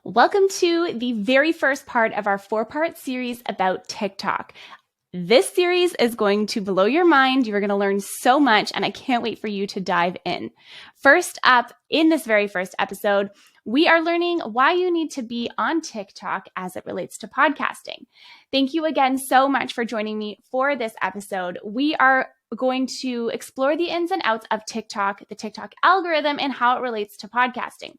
Welcome to the very first part of our 4-part series about TikTok. This series is going to blow your mind. You're going to learn so much, and I can't wait for you to dive in. First up, in this very first episode, we are learning why you need to be on TikTok as it relates to podcasting. Thank you again so much for joining me for this episode. We are going to explore the ins and outs of TikTok, the TikTok algorithm, and how it relates to podcasting.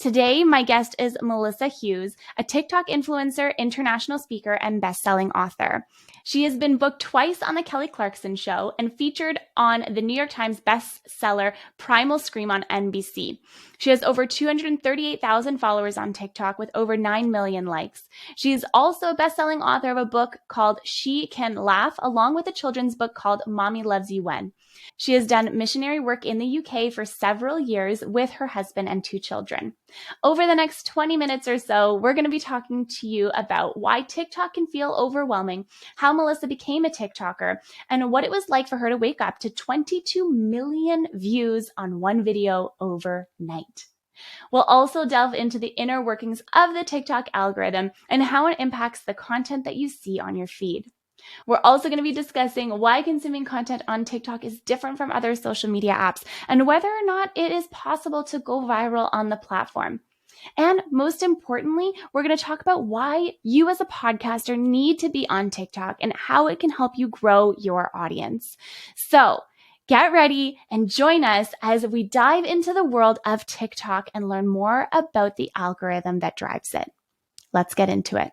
Today, my guest is Melissa Hughes, a TikTok influencer, international speaker, and best-selling author. She has been booked twice on The Kelly Clarkson Show and featured on the New York Times bestseller Primal Scream on NBC. She has over 238,000 followers on TikTok with over 9 million likes. She is also a best-selling author of a book called She Can Laugh, along with a children's book called Mommy Loves You When. She has done missionary work in the UK for several years with her husband and 2 children. Over the next 20 minutes or so, we're going to be talking to you about why TikTok can feel overwhelming, how Melissa became a TikToker, and what it was like for her to wake up to 22 million views on one video overnight. We'll also delve into the inner workings of the TikTok algorithm and how it impacts the content that you see on your feed. We're also going to be discussing why consuming content on TikTok is different from other social media apps and whether or not it is possible to go viral on the platform. And most importantly, we're going to talk about why you as a podcaster need to be on TikTok and how it can help you grow your audience. So get ready and join us as we dive into the world of TikTok and learn more about the algorithm that drives it. Let's get into it.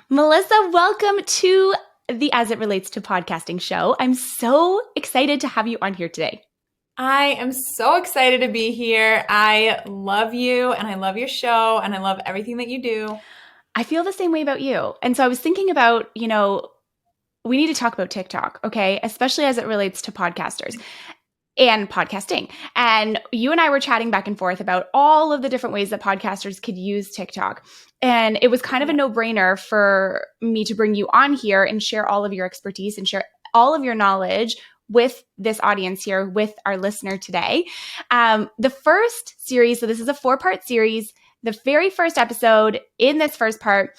Melissa, welcome to the As It Relates to Podcasting show. I'm so excited to have you on here today. I am so excited to be here. I love you and I love your show and I love everything that you do. I feel the same way about you. And so I was thinking about, we need to talk about TikTok, okay? Especially as it relates to podcasters and podcasting. And you and I were chatting back and forth about all of the different ways that podcasters could use TikTok. And it was kind of a no-brainer for me to bring you on here and share all of your expertise and share all of your knowledge with this audience here, with our listener today. The first series, so this is a 4-part series, the very first episode in this first part,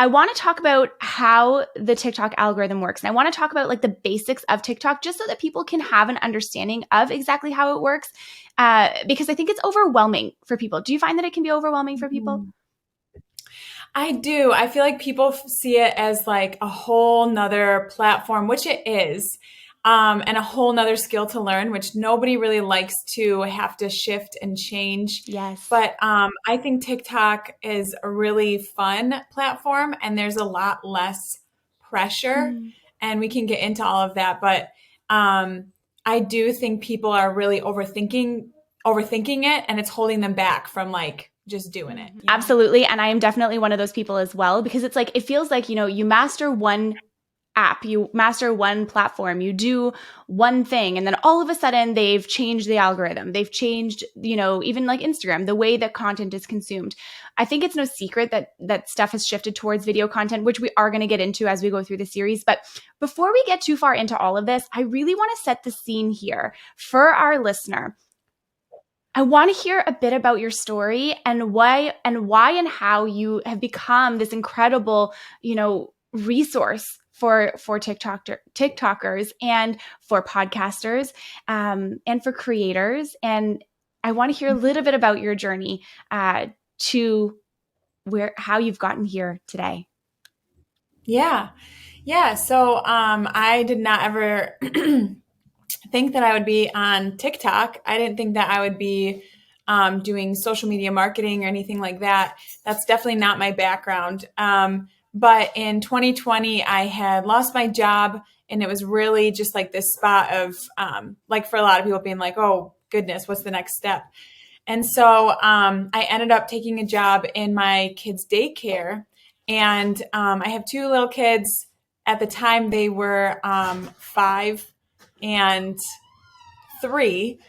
I want to talk about how the TikTok algorithm works. And I want to talk about like the basics of TikTok just so that people can have an understanding of exactly how it works. Because I think it's overwhelming for people. Do you find that it can be overwhelming for people? I do. I feel like people see it as like a whole nother platform, which it is, and a whole nother skill to learn, which nobody really likes to have to shift and change. Yes. But I think TikTok is a really fun platform and there's a lot less pressure and we can get into all of that. But I do think people are really overthinking it and it's holding them back from like just doing it. You know? Absolutely. And I am definitely one of those people as well, because it's like, it feels like, you master one app, you master one platform, you do one thing, and then all of a sudden they've changed the algorithm. They've changed, even like Instagram, the way that content is consumed. I think it's no secret that stuff has shifted towards video content, which we are going to get into as we go through the series. But before we get too far into all of this, I really want to set the scene here for our listener. I want to hear a bit about your story and why and how you have become this incredible, resource for TikTokers and for podcasters and for creators. And I want to hear a little bit about your journey to how you've gotten here today. Yeah. So I did not ever think that I would be on TikTok. I didn't think that I would be doing social media marketing or anything like that. That's definitely not my background. But in 2020, I had lost my job and it was really just like this spot of like for a lot of people being like, oh goodness, what's the next step? And so I ended up taking a job in my kids' daycare. And I have 2 little kids. At the time, they were 5 and 3.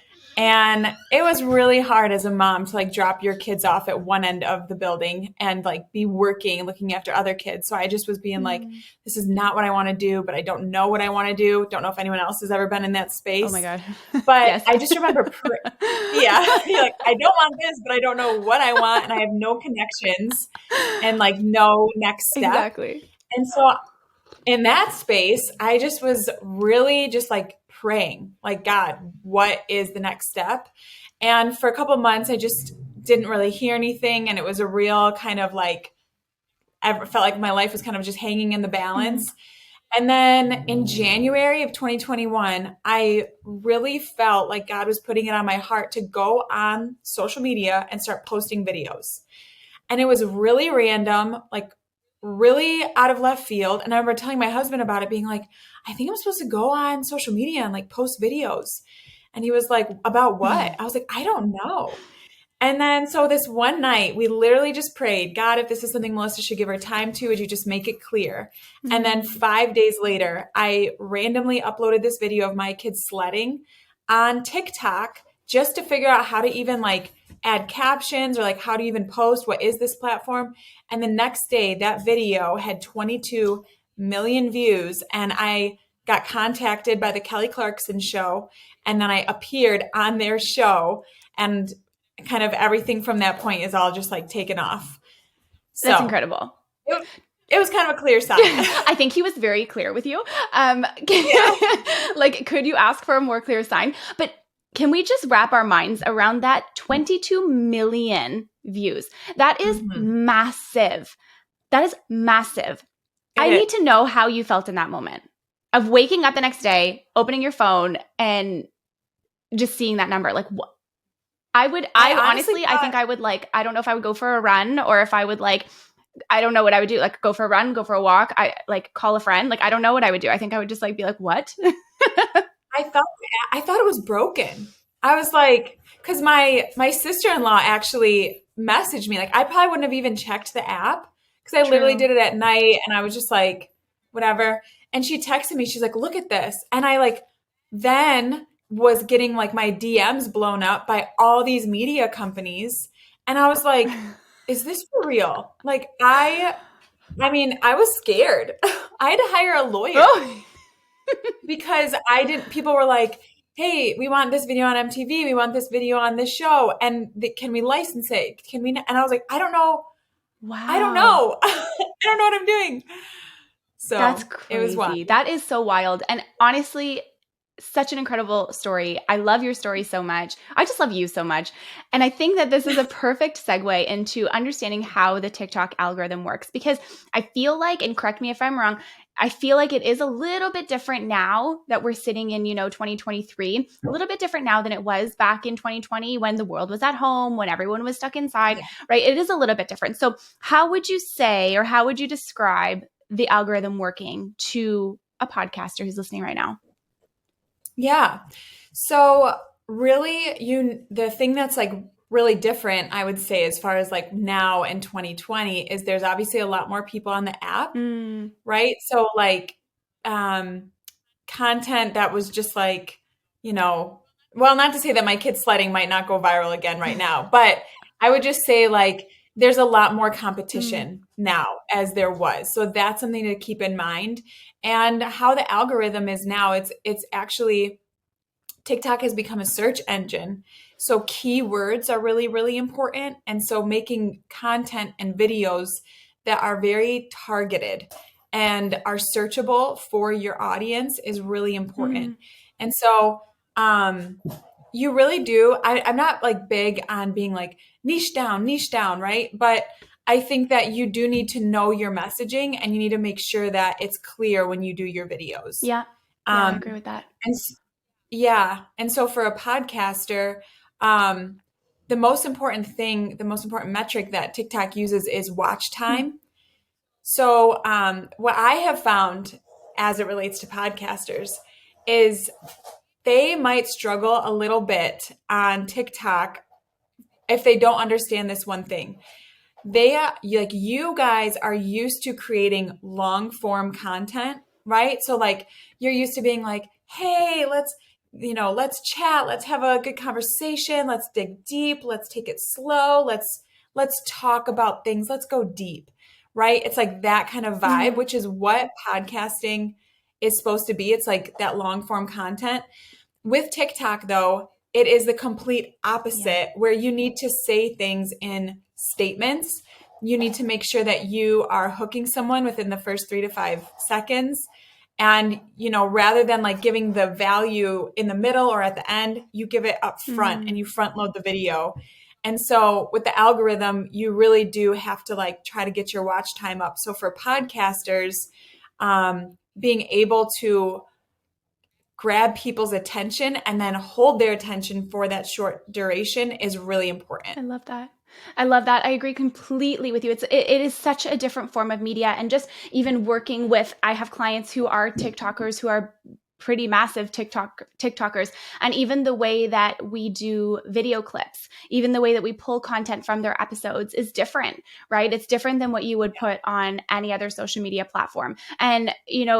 And it was really hard as a mom to like drop your kids off at one end of the building and like be working, looking after other kids. So I just was being like, this is not what I want to do, but I don't know what I want to do. Don't know if anyone else has ever been in that Oh my space. God. But Yes. I just remember, yeah, you're like, I don't want this, but I don't know what I want. And I have no connections and like no next step. Exactly. And so in that space, I just was really just like praying, like, God, what is the next step? And for a couple of months, I just didn't really hear anything. And it was a real kind of like, I felt like my life was kind of just hanging in the balance. And then in January of 2021, I really felt like God was putting it on my heart to go on social media and start posting videos. And it was really random, like really out of left field. And I remember telling my husband about it, being like, I think I'm supposed to go on social media and like post videos. And he was like, about what? I was like, I don't know. And then so this one night, we literally just prayed, God, if this is something Melissa should give her time to, would you just make it clear? And then 5 days later, I randomly uploaded this video of my kids sledding on TikTok just to figure out how to even like add captions or like how to even post. What is this platform? And the next day, that video had 22 million views. And I got contacted by the Kelly Clarkson show. And then I appeared on their show. And kind of everything from that point is all just like taken off. So That's incredible. It was kind of a clear sign. I think he was very clear with you. Like, could you ask for a more clear sign? But can we just wrap our minds around that 22 million views? That is massive. That is massive. I need to know how you felt in that moment of waking up the next day, opening your phone, and just seeing that number. Like, what? I honestly, I think I would like, I don't know if I would go for a run or if I would like, I don't know what I would do. Like go for a run, go for a walk. I like call a friend. Like, I don't know what I would do. I think I would just like be like, what? I thought it was broken. I was like, cause my sister-in-law actually messaged me. Like I probably wouldn't have even checked the app because I literally did it at night and I was just like, whatever. And she texted me, she's like, look at this. And I like, then was getting like my DMs blown up by all these media companies. And I was like, is this for real? Like, I mean, I was scared. I had to hire a lawyer because people were like, hey, we want this video on MTV. We want this video on this show. And can we license it? Can we? And I was like, I don't know. Wow. I don't know. I don't know what I'm doing. So that's crazy. It was wild. That is so wild. And honestly, such an incredible story. I love your story so much. I just love you so much. And I think that this is a perfect segue into understanding how the TikTok algorithm works because I feel like, and correct me if I'm wrong, I feel like it is a little bit different now that we're sitting in, 2023, a little bit different now than it was back in 2020 when the world was at home, when everyone was stuck inside, right? It is a little bit different. So how would you say, or how would you describe the algorithm working to a podcaster who's listening right now? Yeah. So really the thing that's like really different, I would say, as far as like now in 2020 is there's obviously a lot more people on the app, right? So like content that was just like, well, not to say that my kid sledding might not go viral again right now, but I would just say like there's a lot more competition now as there was. So that's something to keep in mind. And how the algorithm is now, it's actually TikTok has become a search engine. So keywords are really, really important. And so making content and videos that are very targeted and are searchable for your audience is really important. And so you really do. I'm not like big on being like niche down, right? But I think that you do need to know your messaging and you need to make sure that it's clear when you do your videos. Yeah, I agree with that. And so for a podcaster, the most important metric that TikTok uses is watch time. So what I have found as it relates to podcasters is they might struggle a little bit on TikTok if they don't understand this one thing. You guys are used to creating long form content, right? So like you're used to being like, hey, let's let's chat, let's have a good conversation, let's dig deep, let's take it slow, let's talk about things, let's go deep, right? It's like that kind of vibe, Mm-hmm. which is what podcasting is supposed to be. It's like that long form content. With TikTok, though, it is the complete Yeah. opposite, where you need to say things in statements. You need to make sure that you are hooking someone within the first 3 to 5 seconds. And, rather than like giving the value in the middle or at the end, you give it up front and Mm. you front load the video. And so with the algorithm, you really do have to like try to get your watch time up. So for podcasters, being able to grab people's attention and then hold their attention for that short duration is really important. I love that. I love that. I agree completely with you. It is such a different form of media, and just even working with, I have clients who are TikTokers, who are pretty massive TikTokers, and even the way that we do video clips, even the way that we pull content from their episodes is different, right? It's different than what you would put on any other social media platform. And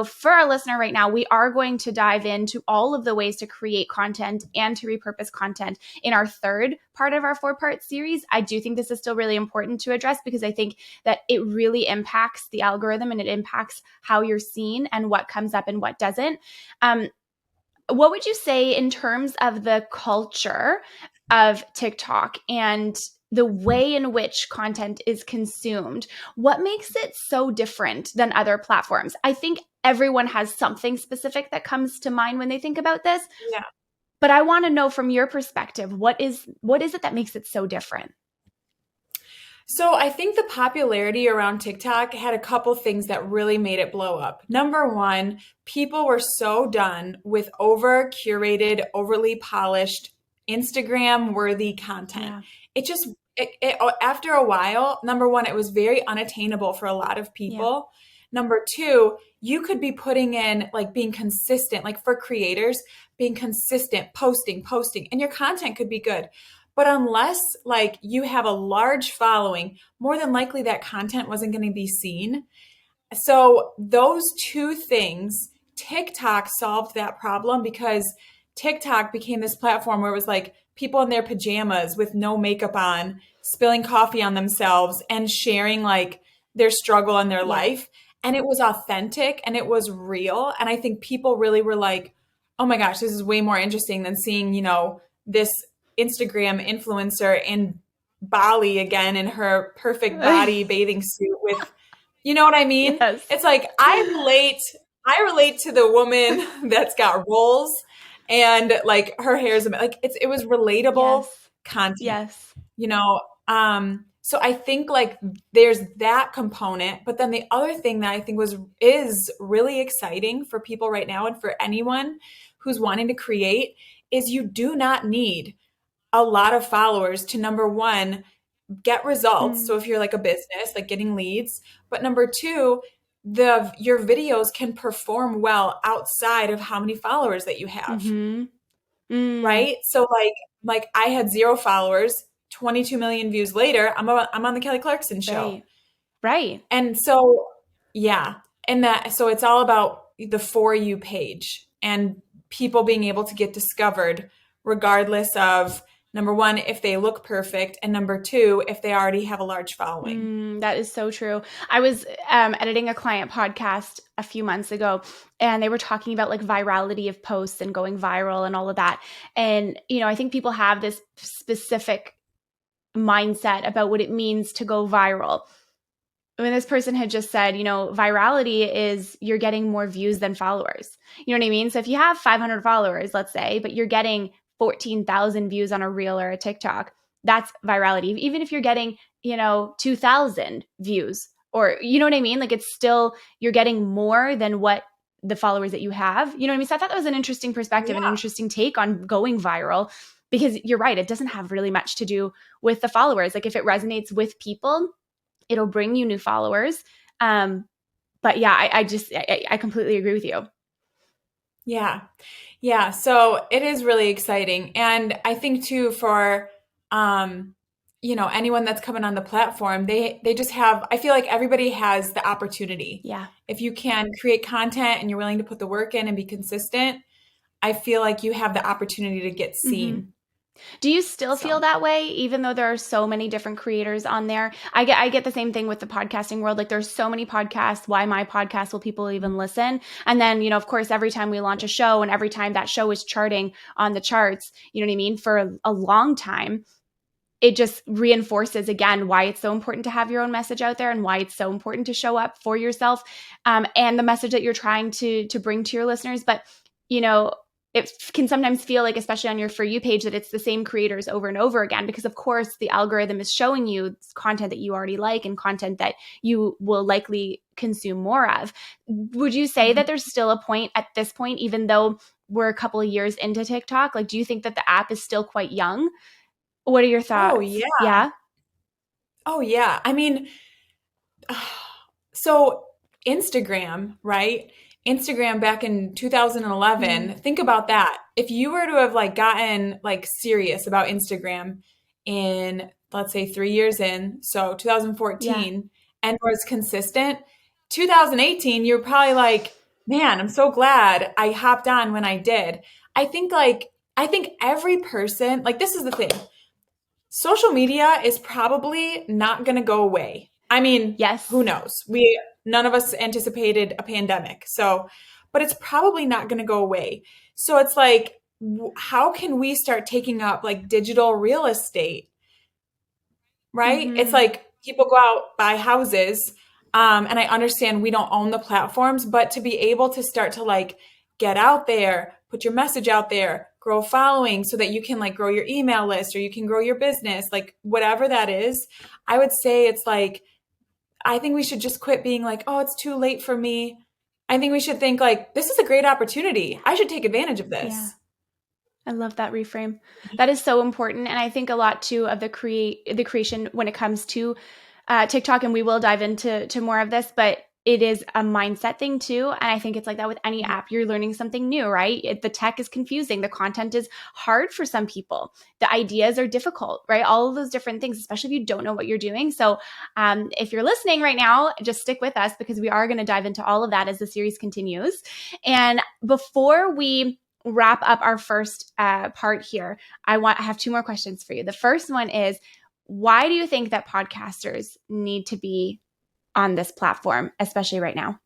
for our listener right now, we are going to dive into all of the ways to create content and to repurpose content in our third part of our 4-part series. I do think this is still really important to address, because I think that it really impacts the algorithm and it impacts how you're seen and what comes up and what doesn't. What would you say in terms of the culture of TikTok and the way in which content is consumed? What makes it so different than other platforms? I think everyone has something specific that comes to mind when they think about this, Yeah. but I want to know from your perspective, what is it that makes it so different? So I think the popularity around TikTok had a couple things that really made it blow up. Number one, people were so done with over curated, overly polished, Instagram worthy content. Yeah. It just, after a while, number one, it was very unattainable for a lot of Yeah. people. Number two, you could be putting in like being consistent, like for creators, being consistent, posting, and your content could be good. But unless like you have a large following, more than likely that content wasn't going to be seen. So those two things, TikTok solved that problem, because TikTok became this platform where it was like people in their pajamas with no makeup on, spilling coffee on themselves and sharing like their struggle in their Yeah. life. And it was authentic and it was real. And I think people really were like, oh my gosh, this is way more interesting than seeing, this Instagram influencer in Bali again in her perfect body bathing suit with, you know what I mean? Yes. It's like I relate to the woman that's got rolls and like her hair is like it was relatable Yes. content, Yes. you know. So I think like there's that component, but then the other thing that I think is really exciting for people right now and for anyone who's wanting to create is you do not need a lot of followers to number one get results. Mm. So if you're like a business, like getting leads, but number two, your videos can perform well outside of how many followers that you have, Mm-hmm. Mm. right? So like I had 0 followers, 22 million views later, I'm on the Kelly Clarkson show. Right. Right. And so yeah, so it's all about the For You page and people being able to get discovered regardless of number one, if they look perfect, and number two, if they already have a large following. That is so true. I was editing a client podcast a few months ago, and they were talking about like virality of posts and going viral and all of that. And, I think people have this specific mindset about what it means to go viral. When this person had just said, virality is you're getting more views than followers. You know what I mean? So if you have 500 followers, let's say, but you're getting 14,000 views on a reel or a TikTok, that's virality. Even if you're getting, 2,000 views, or you know what I mean? Like it's still, you're getting more than what the followers that you have. You know what I mean? So I thought that was an interesting perspective and an Yeah. interesting take on going viral, because you're right. It doesn't have really much to do with the followers. Like if it resonates with people, it'll bring you new followers. But yeah, I completely agree with you. Yeah. Yeah. So it is really exciting. And I think too for anyone that's coming on the platform, they just have I feel like everybody has the opportunity. Yeah. If you can create content and you're willing to put the work in and be consistent, I feel like you have the opportunity to get Mm-hmm. seen. Do you still feel So, that way, even though there are so many different creators on there? I get the same thing with the podcasting world. Like there's so many podcasts. Why my podcast will people even listen? And then, of course, every time we launch a show and every time that show is charting on the charts, you know what I mean? For a long time, it just reinforces again why it's so important to have your own message out there and why it's so important to show up for yourself, and the message that you're trying to bring to your listeners. But you know it can sometimes feel like, especially on your For You page, that it's the same creators over and over again, because of course the algorithm is showing you content that you already like and content that you will likely consume more of. Would you say that there's still a point at this point, even though we're a couple of years into TikTok? Like, do you think that the app is still quite young? What are your oh thoughts? yeah. Yeah. Oh yeah. I mean, so Instagram, right? Instagram back in 2011, Mm, think about that. If you were to have like gotten like serious about Instagram in, let's say, 3 years in, so yeah. 2014, and was consistent, 2018, you're probably like, man, I'm so glad I hopped on when I did. I think every person, like this is the thing. Social media is probably not going to go away. I mean, who Yes. knows? None of us anticipated a pandemic. So, but it's probably not going to go away. So it's like how can we start taking up like digital real estate, right? It's Mm-hmm. like people go out, buy houses, and I understand we don't own the platforms, but to be able to start to like get out there, put your message out there, grow a following so that you can like grow your email list or you can grow your business, like whatever that is, I would say it's like, I think we should just quit being like, oh, it's too late for me. I think we should think like, this is a great opportunity. I should take advantage of Yeah. this. I love that reframe. That is so important. And I think a lot too of the creation when it comes to TikTok, and we will dive into more of this, but it is a mindset thing too. And I think it's like that with any app. You're learning something new, right? The tech is confusing. The content is hard for some people. The ideas are difficult, right? All of those different things, especially if you don't know what you're doing. So if you're listening right now, just stick with us because we are going to dive into all of that as the series continues. And before we wrap up our first part here, I have two more questions for you. The first one is, why do you think that podcasters need to be on this platform, especially right now?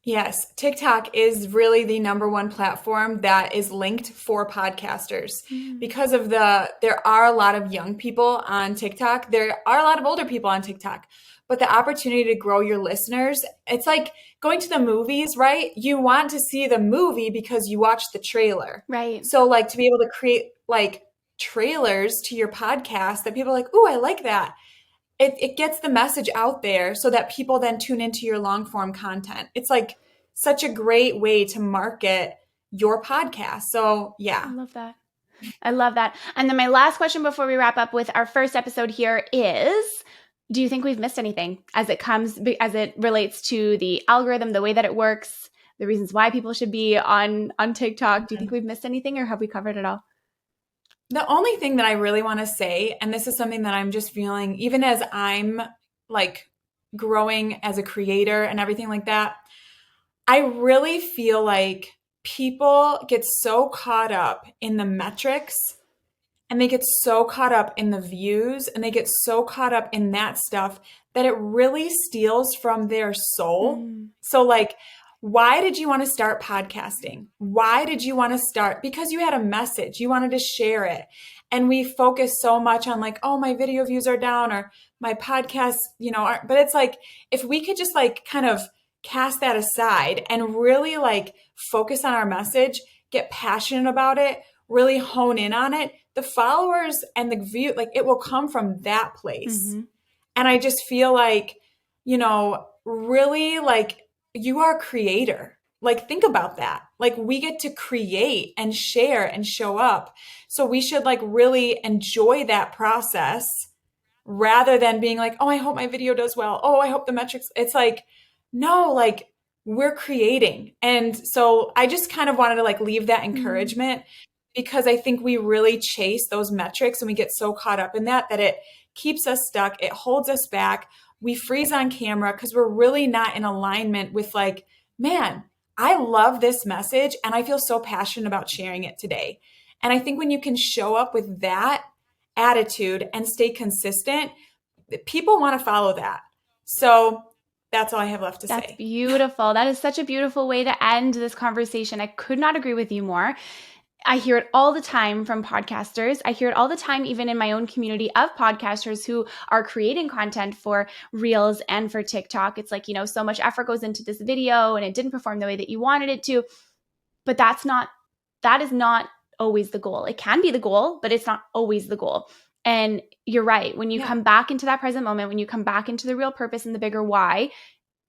Yes, TikTok is really the number one platform that is linked for podcasters Mm, because of there are a lot of young people on TikTok. There are a lot of older people on TikTok, but the opportunity to grow your listeners, it's like going to the movies, right? You want to see the movie because you watched the trailer. right. So like to be able to create like trailers to your podcast that people are like, "Ooh, I like that." It gets the message out there so that people then tune into your long form content. It's like such a great way to market your podcast. So, I yeah. love that. I love that. And then my last question before we wrap up with our first episode here is, do you think we've missed anything as it relates to the algorithm, the way that it works, the reasons why people should be on TikTok? Do you think we've missed anything, or have we covered it all? The only thing that I really want to say, and this is something that I'm just feeling, even as I'm like growing as a creator and everything like that, I really feel like people get so caught up in the metrics and they get so caught up in the views and they get so caught up in that stuff that it really steals from their soul. Mm, So, like, why did you want to start podcasting? Why did you want to start? Because you had a message, you wanted to share it. And we focus so much on, like, oh, my video views are down or my podcast, aren't. But it's like, if we could just, like, kind of cast that aside and really, like, focus on our message, get passionate about it, really hone in on it, the followers and the view, like it will come from that place. mm-hmm. And I just feel like, really like you are a creator. Like think about that. Like we get to create and share and show up. So we should like really enjoy that process rather than being like, oh, I hope my video does well. Oh, I hope the metrics. It's like, no, like we're creating. And so I just kind of wanted to like leave that Mm, encouragement because I think we really chase those metrics and we get so caught up in that it keeps us stuck. It holds us back. We freeze on camera because we're really not in alignment with like, man, I love this message and I feel so passionate about sharing it today. And I think when you can show up with that attitude and stay consistent, people want to follow that. So that's all I have left to That's say. beautiful. That is such a beautiful way to end this conversation. I could not agree with you more. I hear it all the time from podcasters. I hear it all the time, even in my own community of podcasters who are creating content for Reels and for TikTok. It's like, so much effort goes into this video and it didn't perform the way that you wanted it to. But that is not always the goal. It can be the goal, but it's not always the goal. And you're right. When you come back into that present moment, when you come back into the real purpose and the bigger why,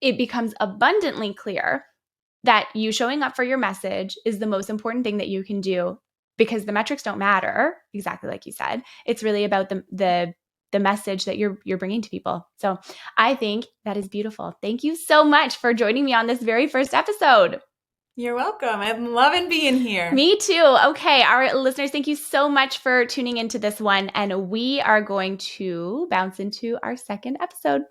it becomes abundantly clear that you showing up for your message is the most important thing that you can do, because the metrics don't matter, exactly like you said. It's really about the message that you're bringing to people. So I think that is beautiful. Thank you so much for joining me on this very first episode. You're welcome. I'm loving being here. Me too. Okay, our listeners, thank you so much for tuning into this one. And we are going to bounce into our second episode.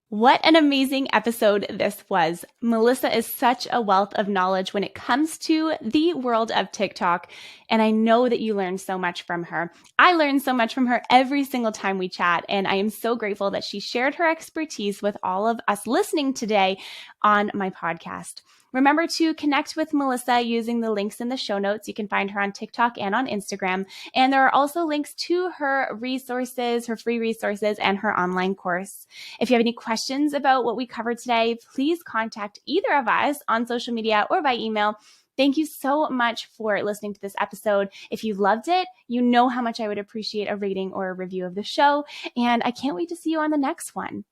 What an amazing episode this was. Melissa is such a wealth of knowledge when it comes to the world of TikTok, and I know that you learned so much from her. I learn so much from her every single time we chat, and I am so grateful that she shared her expertise with all of us listening today on my podcast. Remember to connect with Melissa using the links in the show notes. You can find her on TikTok and on Instagram. And there are also links to her resources, her free resources, and her online course. If you have any questions about what we covered today, please contact either of us on social media or by email. Thank you so much for listening to this episode. If you loved it, you know how much I would appreciate a rating or a review of the show. And I can't wait to see you on the next one.